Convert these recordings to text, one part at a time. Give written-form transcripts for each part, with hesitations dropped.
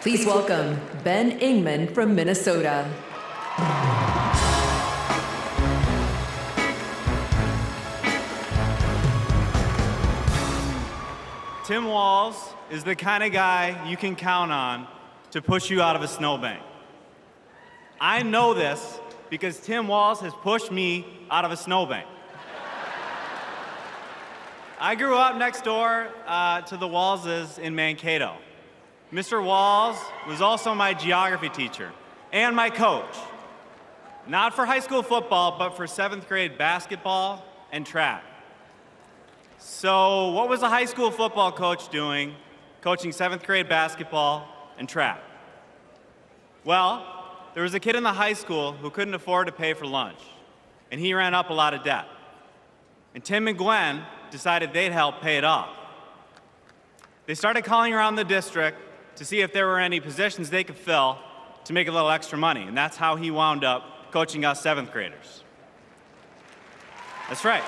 Please welcome Ben Ingman from Minnesota. Tim Walz is the kind of guy you can count on to push you out of a snowbank. I know this because Tim Walz has pushed me out of a snowbank. I grew up next door to the Walzes in Mankato. Mr. Walz was also my geography teacher and my coach. Not for high school football, but for 7th grade basketball and track. So what was a high school football coach doing, coaching 7th grade basketball and track? Well, there was a kid in the high school who couldn't afford to pay for lunch, and he ran up a lot of debt. And Tim and Gwen decided they'd help pay it off. They started calling around the district to see if there were any positions they could fill to make a little extra money, and that's how he wound up coaching us 7th graders. That's right.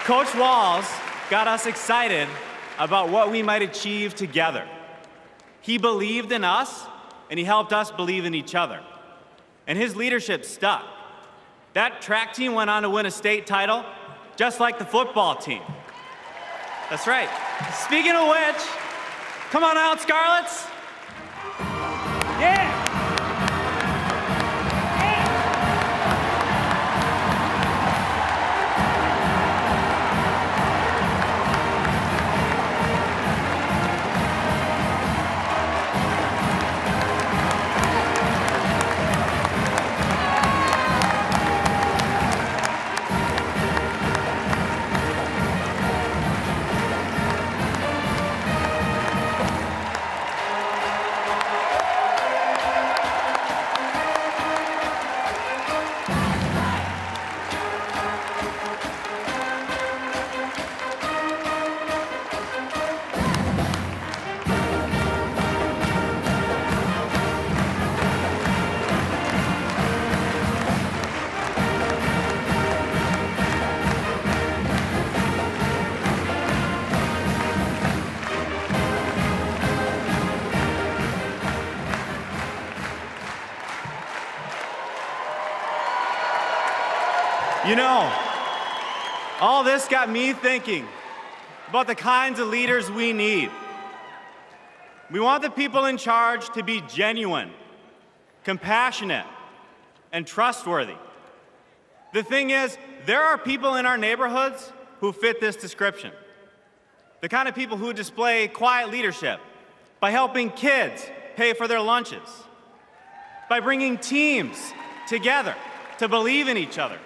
Coach Walz got us excited about what we might achieve together. He believed in us, and he helped us believe in each other. And his leadership stuck. That track team went on to win a state title, just like the football team. That's right. Speaking of which, come on out, Scarlets. Yeah! You know, all this got me thinking about the kinds of leaders we need. We want the people in charge to be genuine, compassionate, and trustworthy. The thing is, there are people in our neighborhoods who fit this description. The kind of people who display quiet leadership by helping kids pay for their lunches, by bringing teams together to believe in each other.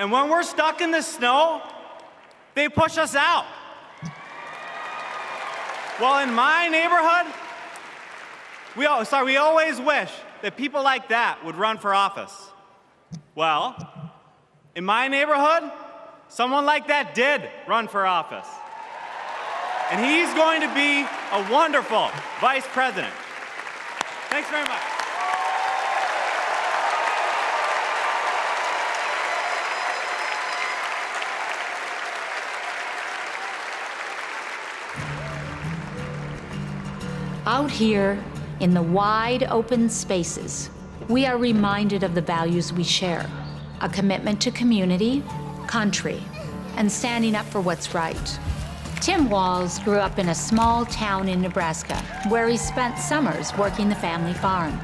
And when we're stuck in the snow, they push us out. Well, in my neighborhood, we always wish that people like that would run for office. Well, in my neighborhood, someone like that did run for office. And he's going to be a wonderful vice president. Thanks very much. Out here, in the wide open spaces, we are reminded of the values we share: a commitment to community, country, and standing up for what's right. Tim Walz grew up in a small town in Nebraska, where he spent summers working the family farm.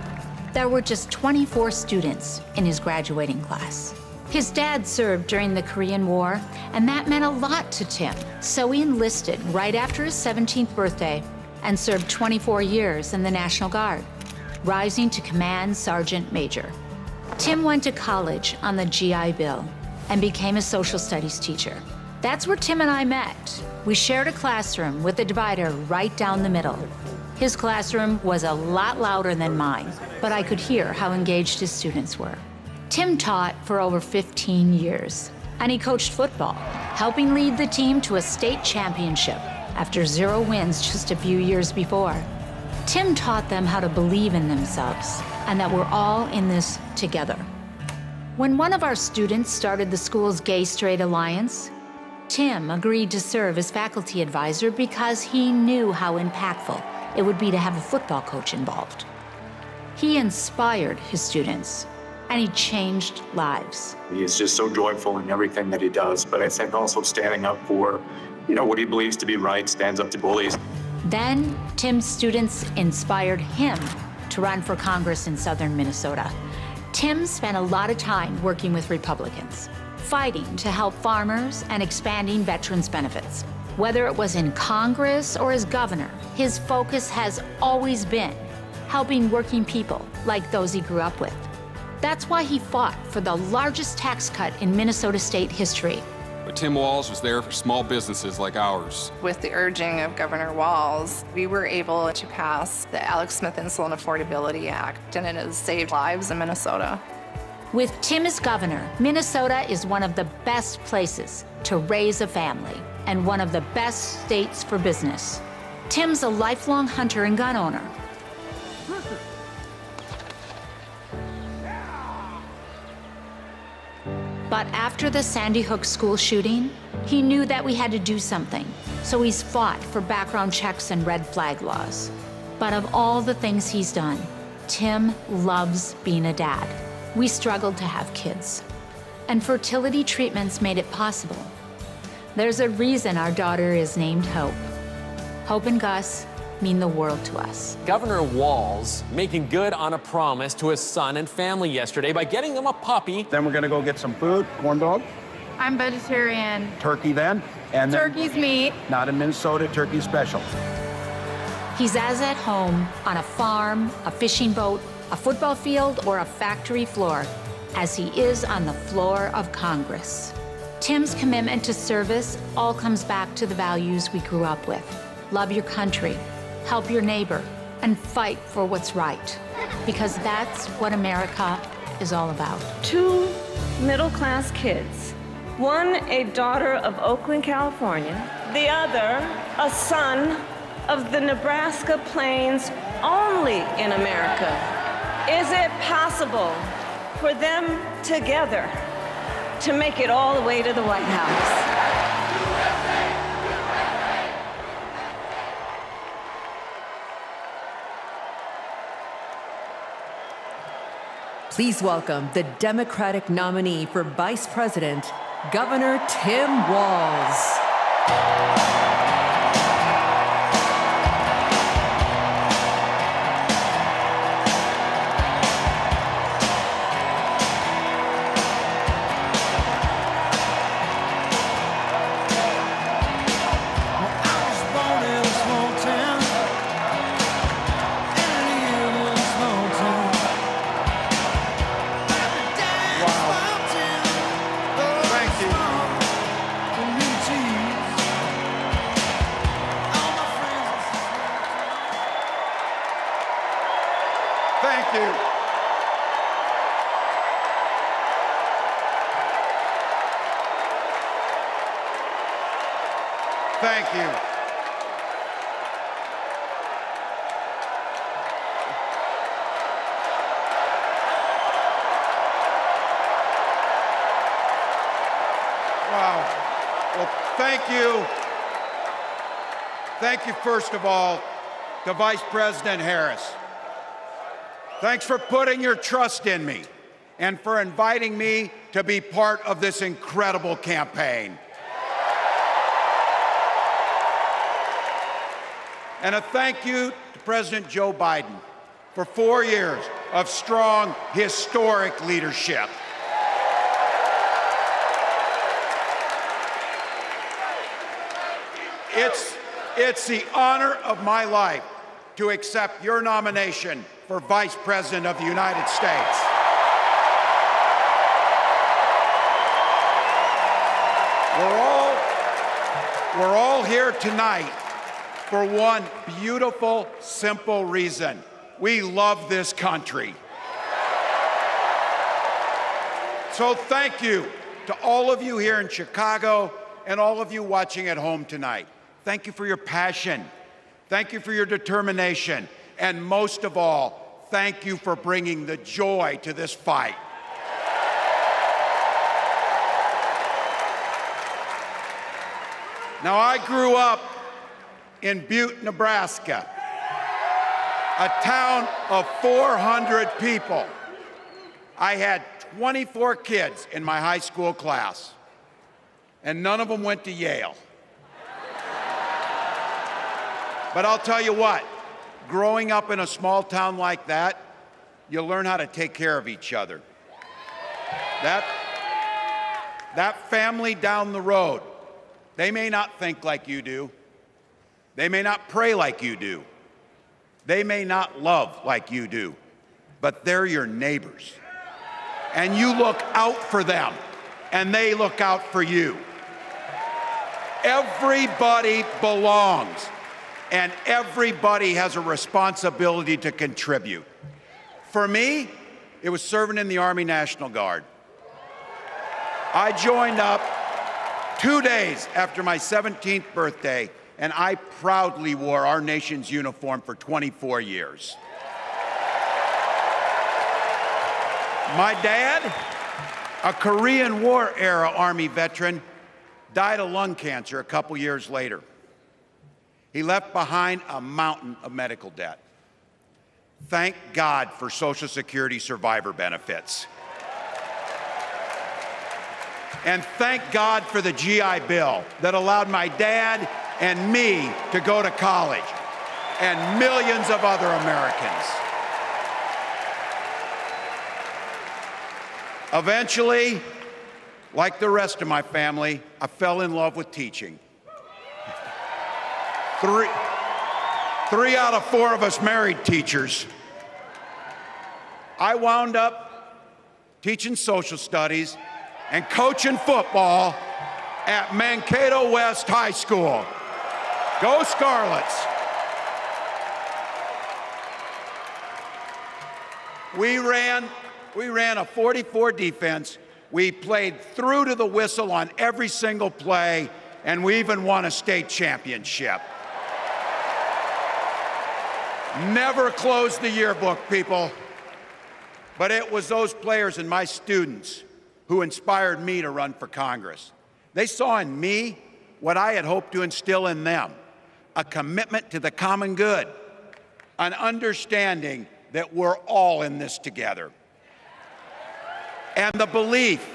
There were just 24 students in his graduating class. His dad served during the Korean War, and that meant a lot to Tim. So he enlisted right after his 17th birthday and served 24 years in the National Guard, rising to Command Sergeant Major. Tim went to college on the GI Bill and became a social studies teacher. That's where Tim and I met. We shared a classroom with a divider right down the middle. His classroom was a lot louder than mine, but I could hear how engaged his students were. Tim taught for over 15 years, and he coached football, helping lead the team to a state championship after 0 wins just a few years before. Tim taught them how to believe in themselves and that we're all in this together. When one of our students started the school's Gay-Straight Alliance, Tim agreed to serve as faculty advisor because he knew how impactful it would be to have a football coach involved. He inspired his students, and he changed lives. He is just so joyful in everything that he does, but I think also standing up for, what he believes to be right, stands up to bullies. Then, Tim's students inspired him to run for Congress in southern Minnesota. Tim spent a lot of time working with Republicans, fighting to help farmers and expanding veterans' benefits. Whether it was in Congress or as governor, his focus has always been helping working people like those he grew up with. That's why he fought for the largest tax cut in Minnesota state history. But Tim Walz was there for small businesses like ours. With the urging of Governor Walz, we were able to pass the Alex Smith Insulin Affordability Act, and it has saved lives in Minnesota. With Tim as governor, Minnesota is one of the best places to raise a family and one of the best states for business. Tim's a lifelong hunter and gun owner. But after the Sandy Hook school shooting, he knew that we had to do something. So he's fought for background checks and red flag laws. But of all the things he's done, Tim loves being a dad. We struggled to have kids, and fertility treatments made it possible. There's a reason our daughter is named Hope. Hope and Gus mean the world to us. Governor Walz making good on a promise to his son and family yesterday by getting them a puppy. Then we're gonna go get some food, corn dog, I'm vegetarian. turkey then, and then Turkey's meat. not in Minnesota, turkey special. He's as at home on a farm, a fishing boat, a football field, or a factory floor as he is on the floor of Congress. Tim's commitment to service all comes back to the values we grew up with. Love your country, help your neighbor, and fight for what's right. Because that's what America is all about. Two middle-class kids. One, a daughter of Oakland, California. The other, a son of the Nebraska Plains, only in America. Is it possible for them together to make it all the way to the White House? Please welcome the Democratic nominee for Vice President, Governor Tim Walz. Thank you. Thank you. Wow. Well, thank you. Thank you, first of all, to Vice President Harris. Thanks for putting your trust in me and for inviting me to be part of this incredible campaign. And a thank you to President Joe Biden for 4 years of strong, historic leadership. It's the honor of my life to accept your nomination for Vice President of the United States. We're all here tonight for one beautiful, simple reason. We love this country. So thank you to all of you here in Chicago and all of you watching at home tonight. Thank you for your passion. Thank you for your determination. And most of all, thank you for bringing the joy to this fight. Now, I grew up in Butte, Nebraska. A town of 400 people. I had 24 kids in my high school class, and none of them went to Yale. But I'll tell you what, growing up in a small town like that, you learn how to take care of each other. That family down the road, they may not think like you do. They may not pray like you do. They may not love like you do, but they're your neighbors. And you look out for them, and they look out for you. Everybody belongs, and everybody has a responsibility to contribute. For me, it was serving in the Army National Guard. I joined up 2 days after my 17th birthday, and I proudly wore our nation's uniform for 24 years. My dad, a Korean War-era Army veteran, died of lung cancer a couple years later. He left behind a mountain of medical debt. Thank God for Social Security survivor benefits. And thank God for the GI Bill that allowed my dad and me to go to college, and millions of other Americans. Eventually, like the rest of my family, I fell in love with teaching. Three out of 4 of us married teachers. I wound up teaching social studies and coaching football at Mankato West High School. Go Scarlets! We ran a 44 defense. We played through to the whistle on every single play, and we even won a state championship. Never closed the yearbook, people. But it was those players and my students who inspired me to run for Congress. They saw in me what I had hoped to instill in them, a commitment to the common good, an understanding that we're all in this together, and the belief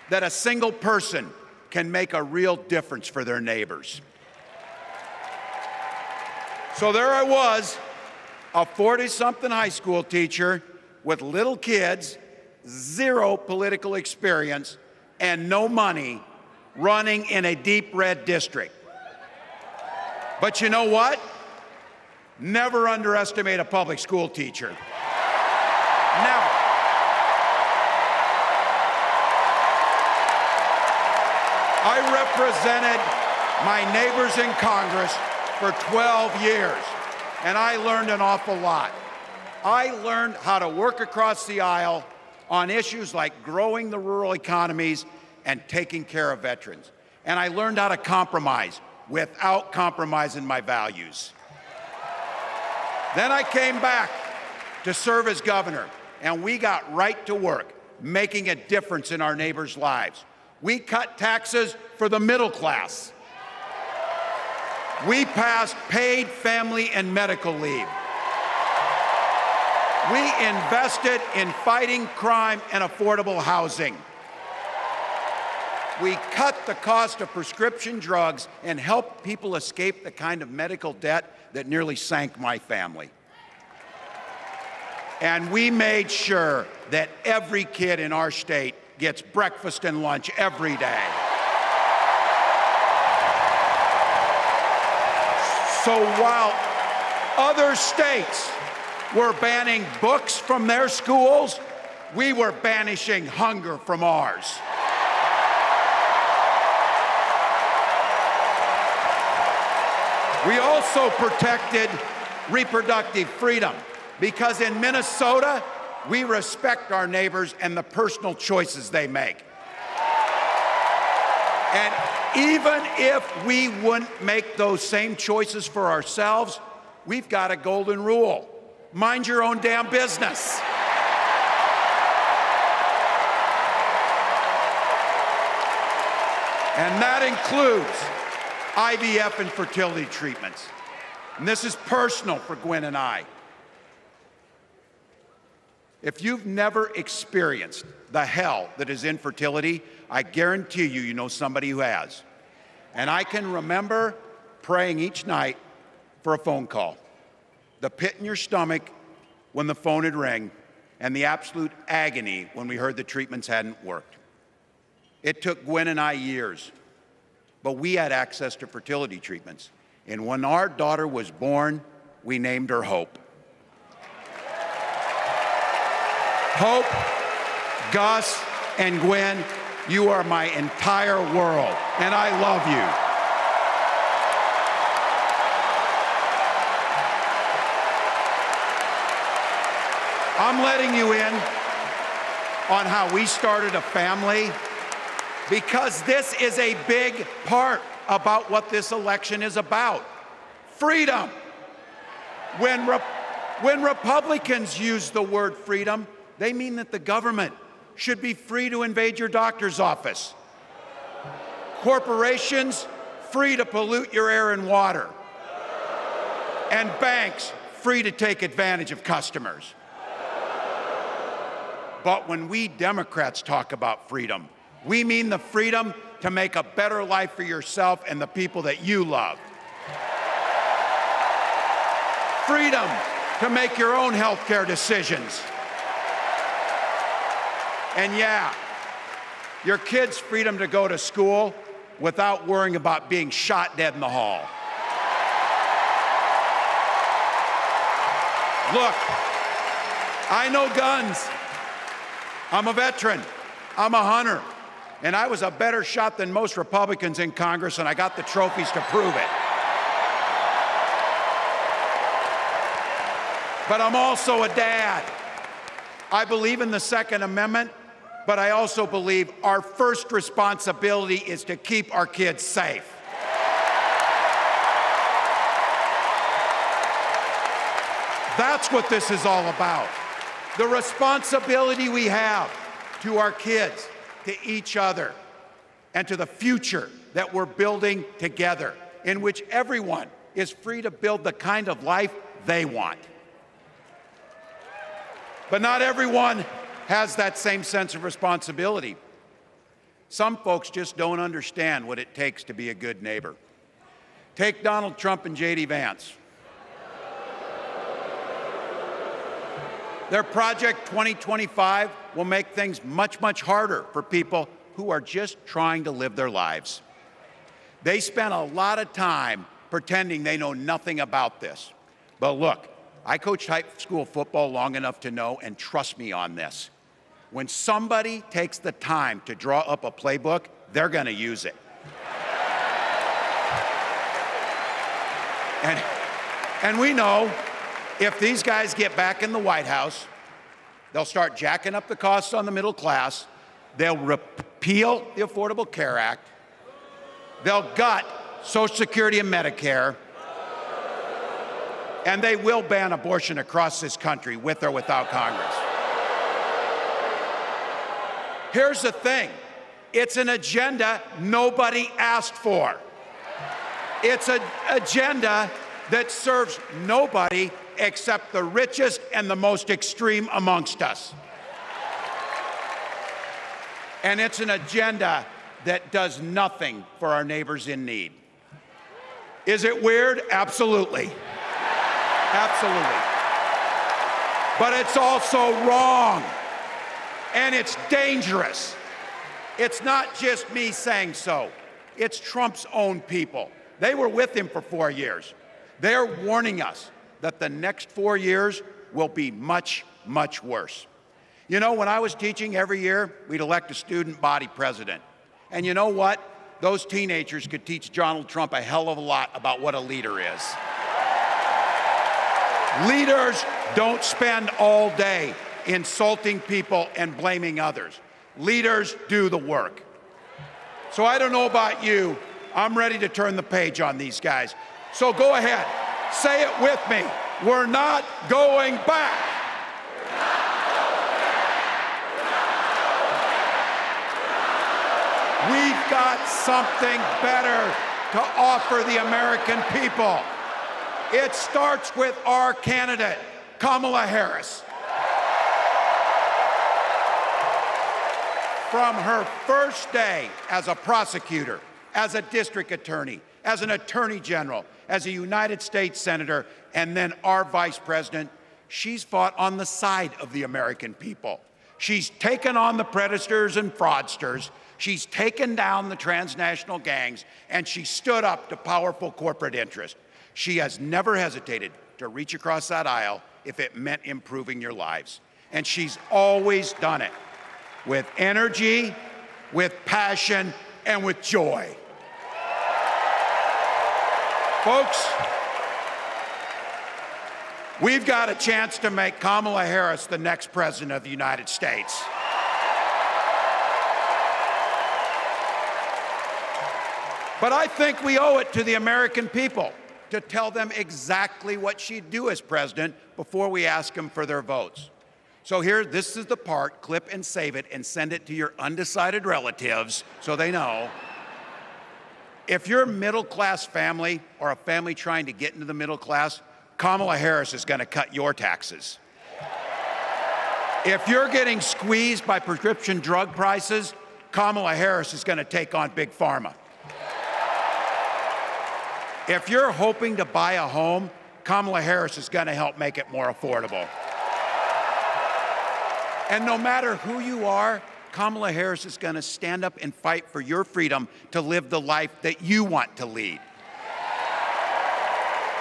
that a single person can make a real difference for their neighbors. So there I was, a 40-something high school teacher with little kids, 0 political experience, and no money, running in a deep red district. But you know what? Never underestimate a public school teacher. Never. I represented my neighbors in Congress for 12 years, and I learned an awful lot. I learned how to work across the aisle on issues like growing the rural economies and taking care of veterans. And I learned how to compromise without compromising my values. Then I came back to serve as governor, and we got right to work, making a difference in our neighbors' lives. We cut taxes for the middle class. We passed paid family and medical leave. We invested in fighting crime and affordable housing. We cut the cost of prescription drugs and helped people escape the kind of medical debt that nearly sank my family. And we made sure that every kid in our state gets breakfast and lunch every day. So while other states were banning books from their schools, we were banishing hunger from ours. We also protected reproductive freedom because in Minnesota, we respect our neighbors and the personal choices they make. And even if we wouldn't make those same choices for ourselves, we've got a golden rule. Mind your own damn business. And that includes IVF and fertility treatments. And this is personal for Gwen and I. If you've never experienced the hell that is infertility, I guarantee you, you know somebody who has. And I can remember praying each night for a phone call. The pit in your stomach when the phone would ring, and the absolute agony when we heard the treatments hadn't worked. It took Gwen and I years, but we had access to fertility treatments. And when our daughter was born, we named her Hope. Hope, Gus, and Gwen, you are my entire world, and I love you. I'm letting you in on how we started a family because this is a big part about what this election is about. Freedom. When Republicans use the word freedom, they mean that the government should be free to invade your doctor's office. Corporations free to pollute your air and water. And banks free to take advantage of customers. But when we Democrats talk about freedom, we mean the freedom to make a better life for yourself and the people that you love. Freedom to make your own health care decisions. And yeah, your kids' freedom to go to school without worrying about being shot dead in the hall. Look, I know guns. I'm a veteran. I'm a hunter. And I was a better shot than most Republicans in Congress, and I got the trophies to prove it. But I'm also a dad. I believe in the Second Amendment, but I also believe our first responsibility is to keep our kids safe. That's what this is all about. The responsibility we have to our kids, to each other, and to the future that we're building together, in which everyone is free to build the kind of life they want. But not everyone has that same sense of responsibility. Some folks just don't understand what it takes to be a good neighbor. Take Donald Trump and J.D. Vance. Their Project 2025 will make things much, much harder for people who are just trying to live their lives. They spent a lot of time pretending they know nothing about this. But look, I coached high school football long enough to know, and trust me on this, when somebody takes the time to draw up a playbook, they're going to use it. And we know if these guys get back in the White House, they'll start jacking up the costs on the middle class, they'll repeal the Affordable Care Act, they'll gut Social Security and Medicare, and they will ban abortion across this country with or without Congress. Here's the thing, it's an agenda nobody asked for. It's an agenda that serves nobody except the richest and the most extreme amongst us. And it's an agenda that does nothing for our neighbors in need. Is it weird? Absolutely. Absolutely. But it's also wrong. And it's dangerous. It's not just me saying so. It's Trump's own people. They were with him for 4 years. They're warning us that the next 4 years will be much, much worse. You know, when I was teaching every year, we'd elect a student body president. And you know what? Those teenagers could teach Donald Trump a hell of a lot about what a leader is. Leaders don't spend all day insulting people and blaming others. Leaders do the work. So I don't know about you, I'm ready to turn the page on these guys. So go ahead, say it with me. We're not going back. We've got something better to offer the American people. It starts with our candidate, Kamala Harris. From her first day as a prosecutor, as a district attorney, as an attorney general, as a United States senator, and then our vice president, she's fought on the side of the American people. She's taken on the predators and fraudsters. She's taken down the transnational gangs, and she stood up to powerful corporate interests. She has never hesitated to reach across that aisle if it meant improving your lives. And she's always done it with energy, with passion, and with joy. Folks, we've got a chance to make Kamala Harris the next president of the United States. But I think we owe it to the American people to tell them exactly what she'd do as president before we ask them for their votes. So here, this is the part, clip and save it and send it to your undecided relatives so they know. If you're a middle-class family or a family trying to get into the middle class, Kamala Harris is going to cut your taxes. If you're getting squeezed by prescription drug prices, Kamala Harris is going to take on Big Pharma. If you're hoping to buy a home, Kamala Harris is going to help make it more affordable. And no matter who you are, Kamala Harris is going to stand up and fight for your freedom to live the life that you want to lead.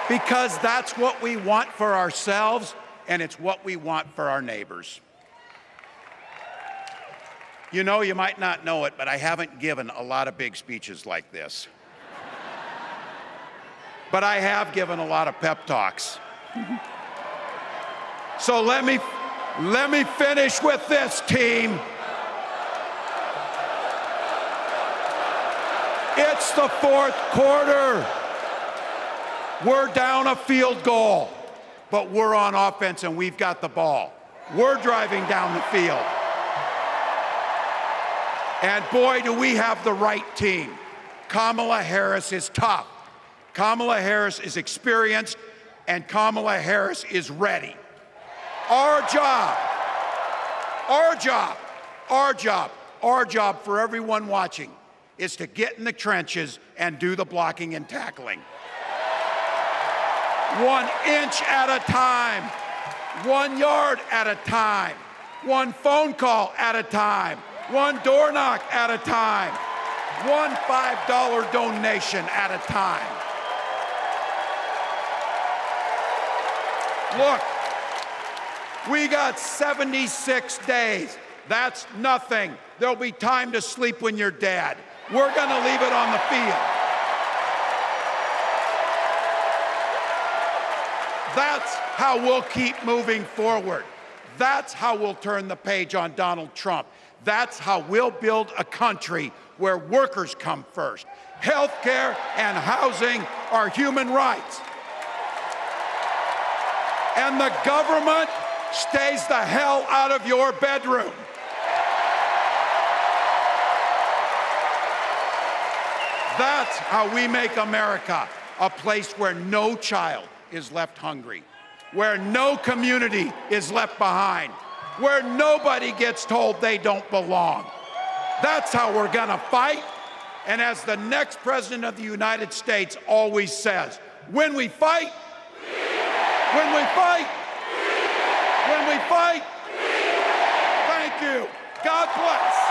Because that's what we want for ourselves, and it's what we want for our neighbors. You know, you might not know it, but I haven't given a lot of big speeches like this. But I have given a lot of pep talks. So let me finish with this, team. It's the fourth quarter. We're down a field goal, but we're on offense and we've got the ball. We're driving down the field. And boy, do we have the right team. Kamala Harris is tough. Kamala Harris is experienced, and Kamala Harris is ready. Our job for everyone watching is to get in the trenches and do the blocking and tackling. 1 inch at a time, 1 yard at a time, 1 phone call at a time, 1 door knock at a time, 1 $5 donation at a time. Look, we got 76 days. That's nothing. There'll be time to sleep when you're dead. We're going to leave it on the field. That's how we'll keep moving forward. That's how we'll turn the page on Donald Trump. That's how we'll build a country where workers come first. Healthcare and housing are human rights. And the government stays the hell out of your bedroom. That's how we make America a place where no child is left hungry, where no community is left behind, where nobody gets told they don't belong. That's how we're gonna fight. And as the next president of the United States always says, when we fight, when we fight, when we fight, thank you. God bless.